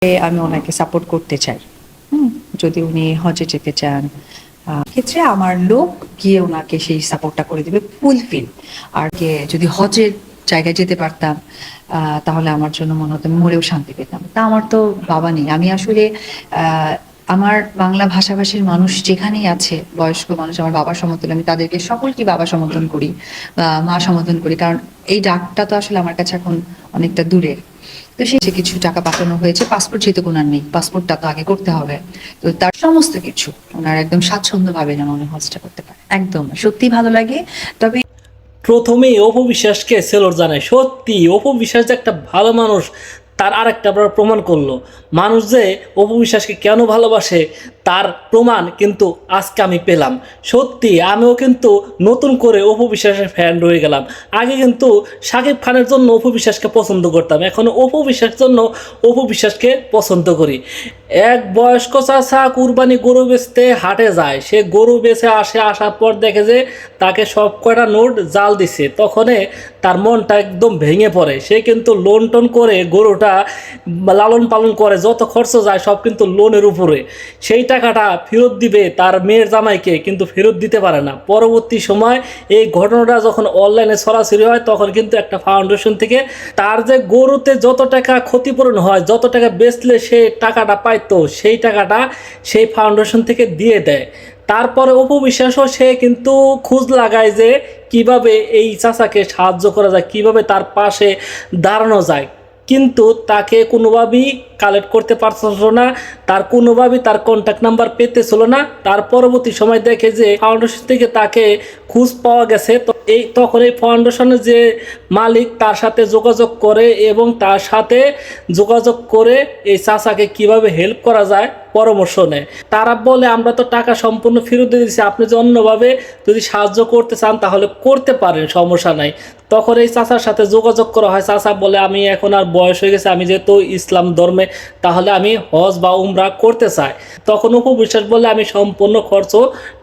আমি ওনাকে সাপোর্ট করতে চাই। যদি উনি হজে যেতে চান, ক্ষেত্রে আমার লোক গিয়ে ওনাকে সেই সাপোর্টটা করে দিবে ফুলফিল। আর যদি হজের জায়গায় যেতে পারতাম, তাহলে আমার জন্য মনে হতো মরেও শান্তি পেতাম। তা আমার তো বাবা নেই। আমি আসলে আমার বাংলা ভাষাভাষীর মানুষ যেখানেই আছে, বয়স্ক মানুষ, আমার বাবার সমতুল্য, আমি তাদেরকে সকলকে বাবা সমর্থন করি, মা সমর্থন করি। কারণ এই ডাকটা তো আসলে আমার কাছে এখন অনেকটা দূরে। তো সে কিছু টাকা পাঠানো হয়েছে, পাসপোর্ট যেহেতু ওনার নেই, পাসপোর্টটা তো আগে করতে হবে। তো তার সমস্ত কিছু ওনার একদম স্বাচ্ছন্দ্যভাবে যেন উনি হজটা করতে পারে, একদম সত্যি ভালো লাগে। তবে প্রথমেই অপু বিশ্বাসকে সেলর জানায়। সত্যি অপু বিশ্বাস যে একটা ভালো মানুষ তার আরেকটা প্রমাণ করলো। মানুষ যে অপু বিশ্বাসকে কেন ভালোবাসে তার প্রমাণ কিন্তু আজকে আমি পেলাম। সত্যি আমিও কিন্তু নতুন করে অপু বিশ্বাসের ফ্যান রয়ে গেলাম। আগে কিন্তু শাকিব খানের জন্য অপু বিশ্বাসকে পছন্দ করতাম, এখন অপু বিশ্বাসের জন্য অপু বিশ্বাসকে পছন্দ করি। এক বয়স্ক চাচা কুরবানি গরু বেচতে হাটে যায়, সে গরু বেচে আসার পর দেখে যে তাকে সব কয়টা নোট জাল দিছে। তখনে তার মনটা একদম ভেঙে পড়ে। সে কিন্তু লোন টোন করে গরুটা লালন পালন করে, যত খরচ যায় সব কিন্তু লোনের উপরে। সেই টাকাটা ফেরত দিবে তার মেয়ের জামাইকে, কিন্তু ফেরত দিতে পারে না। পরবর্তী সময় এই ঘটনাটা যখন অনলাইনে ছড়াছড়ি হয়, তখন কিন্তু একটা ফাউন্ডেশন থেকে তার যে গরুতে যত টাকা ক্ষতিপূরণ হয়, যত টাকা বেচলে সে টাকাটা পাইতো, সেই টাকাটা সেই ফাউন্ডেশন থেকে দিয়ে দেয়। তারপরে অপু বিশ্বাসও সে কিন্তু খোঁজ লাগায় যে কিভাবে এই চাচাকে সাহায্য করা যায়, কিভাবে তার পাশে দাঁড়ানো যায়, কিন্তু তাকে কোনোভাবেই কালেক্ট করতে পারছিল না, তার কোনোভাবেই তার কন্ট্যাক্ট নাম্বার পেতেছিল না। তার পরবর্তী সময় দেখে যে ফাউন্ডেশন থেকে তাকে খোঁজ পাওয়া গেছে। তো তখন এই ফাউন্ডেশনের যে মালিক তার সাথে যোগাযোগ করে এবং তার সাথে যোগাযোগ করে এই চাচাকে কিভাবে হেল্প করা যায় পরামর্শ নেয়। তারা বলে আমরা তো টাকা সম্পূর্ণ ফেরত দিয়ে দিচ্ছি, আপনি যে অন্যভাবে যদি সাহায্য করতে চান তাহলে করতে পারেন, সমস্যা নাই। তখন এই চাচার সাথে যোগাযোগ করা হয়। চাচা বলে আমি এখন আর বয়স হয়ে গেছে, আমি যেহেতু ইসলাম ধর্মে, তাহলে আমি হজ বা উমরা করতে চাই। তখন অপু বিশ্বাস বলে আমি সম্পূর্ণ খরচ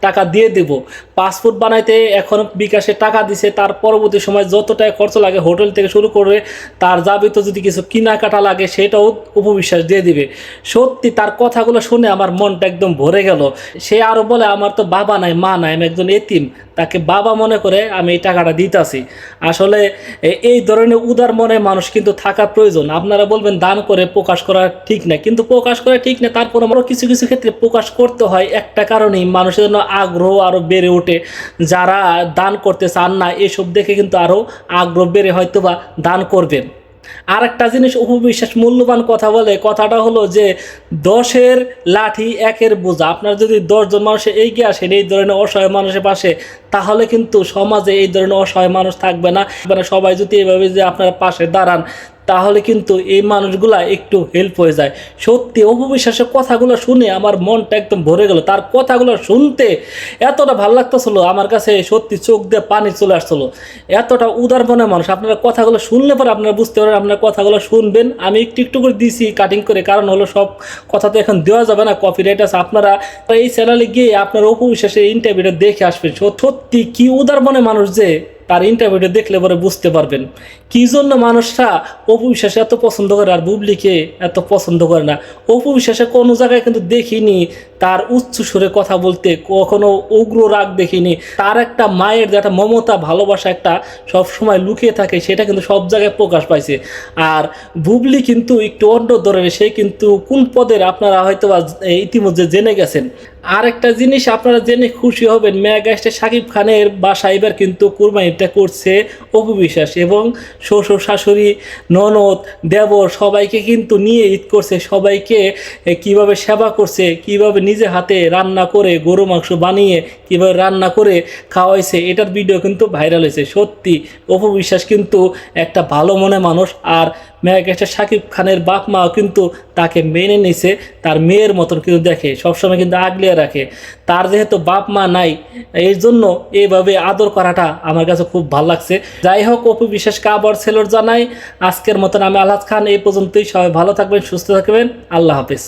টাকা দিয়ে দেব। পাসপোর্ট বানাইতে এখন বিকাশে টাকা দিছে, তার পরবর্তী সময় যত টাকা খরচ লাগে হোটেল থেকে শুরু করে তার যাবতীয় যদি কিছু কেনাকাটা লাগে সেটাও অপু বিশ্বাস দিয়ে দিবে। সত্যি তার কথাগুলো শুনে আমার মনটা একদম ভরে গেল। সে আরও বলে আমার তো বাবা নাই, মা নাই, আমি একজন এতিম, তাকে বাবা মনে করে আমি এই টাকাটা দিতেছি। আসলে এই ধরনের উদার মনে মানুষ কিন্তু থাকা প্রয়োজন। আপনারা বলবেন দান করে প্রকাশ করা ঠিক না, কিন্তু প্রকাশ করা ঠিক না, তারপর আমারও কিছু কিছু ক্ষেত্রে প্রকাশ করতে হয়। একটা কারণেই মানুষের জন্য আগ্রহ আরও বেড়ে ওঠে। যারা দান করতে চান না এসব দেখে কিন্তু আরও আগ্রহ বেড়ে হয়তো বা দান করবেন। আর একটা জিনিস অপু বিশ্বাস মূল্যবান কথা বলে, কথাটা হলো যে 10-এর লাঠি 1-এর বোঝা। আপনার যদি 10 জন মানুষে এগিয়ে আসেন এই ধরনের অসহায় মানুষের পাশে, তাহলে কিন্তু সমাজে এই ধরনের অসহায় মানুষ থাকবে না। সবাই যদি এভাবে যে আপনার পাশে দাঁড়ান, তাহলে কিন্তু এই মানুষগুলা একটু হেল্প হয়ে যায়। সত্যি অপু বিশ্বাসের কথাগুলো শুনে আমার মনটা একদম ভরে গেল। তার কথাগুলো শুনতে এতটা ভালো লাগতেছিল, আমার কাছে সত্যি চোখ দিয়ে পানি চলে আসছিলো। এতটা উদার মনের মানুষ। আপনারা কথাগুলো শুনলে পরে আপনারা বুঝতে পারেন, আপনারা কথাগুলো শুনবেন। আমি একটু একটু করে দিয়েছি কাটিং করে, কারণ হলো সব কথা তো এখন দেওয়া যাবে না, কপিরাইট আছে। আপনারা এই চ্যানেলে গিয়ে আপনারা অপু বিশ্বাসের ইন্টারভিউটা দেখে আসবেন। সত্যি কি উদার মনের মানুষ যে, তার ইন্টারভিউটা দেখলে পরে বুঝতে পারবেন কী জন্য মানুষরা অপু বিশ্বাস এত পছন্দ করে আর বুবলিকে এত পছন্দ করে না। অপু বিশ্বাসে কোনো জায়গায় কিন্তু দেখিনি তার উচ্চ সুরে কথা বলতে, কখনো উগ্র রাগ দেখিনি। তার একটা মায়ের যে একটা মমতা ভালোবাসা একটা সবসময় লুকিয়ে থাকে, সেটা কিন্তু সব জায়গায় প্রকাশ পাইছে। আর বুবলি কিন্তু একটু অন্য ধরনের, সে কিন্তু কোন পদের আপনারা হয়তো ইতিমধ্যে জেনে গেছেন। আর একটা জিনিস আপনারা জেনে খুশি হবেন, মেগাস্টার শাকিব খানের বাসা এবার কিন্তু কুরবানিটা করছে অপু বিশ্বাস, এবং শ্বশুর শাশুড়ি ননদ দেবর সবাইকে কিন্তু নিয়ে ঈদ করছে। সবাইকে কিভাবে সেবা করছে, কিভাবে নিজে হাতে রান্না করে গরু মাংস বানিয়ে কিভাবে রান্না করে খাওয়াইছে, এটার ভিডিও কিন্তু ভাইরাল হয়েছে। সত্যি অপু বিশ্বাস কিন্তু একটা ভালো মনে মানুষ। আর মেগাস্টার শাকিব খানের বাপ মাও কিন্তু তাকে মেনে নিছে, তার মেয়ের মতন কিন্তু দেখে, সবসময় কিন্তু আগলিয়ে রাখে। তার যেহেতু বাপ মা নাই, এই জন্য এইভাবে আদর করাটা আমার কাছে খুব ভালো লাগছে। যাই হোক, অপু বিশ্বাসকে আবার সেলর জানাই। আজকের মতন আমি আলহাজ খান এই পর্যন্তই। সবাই ভালো থাকবেন, সুস্থ থাকবেন। আল্লাহ হাফিজ।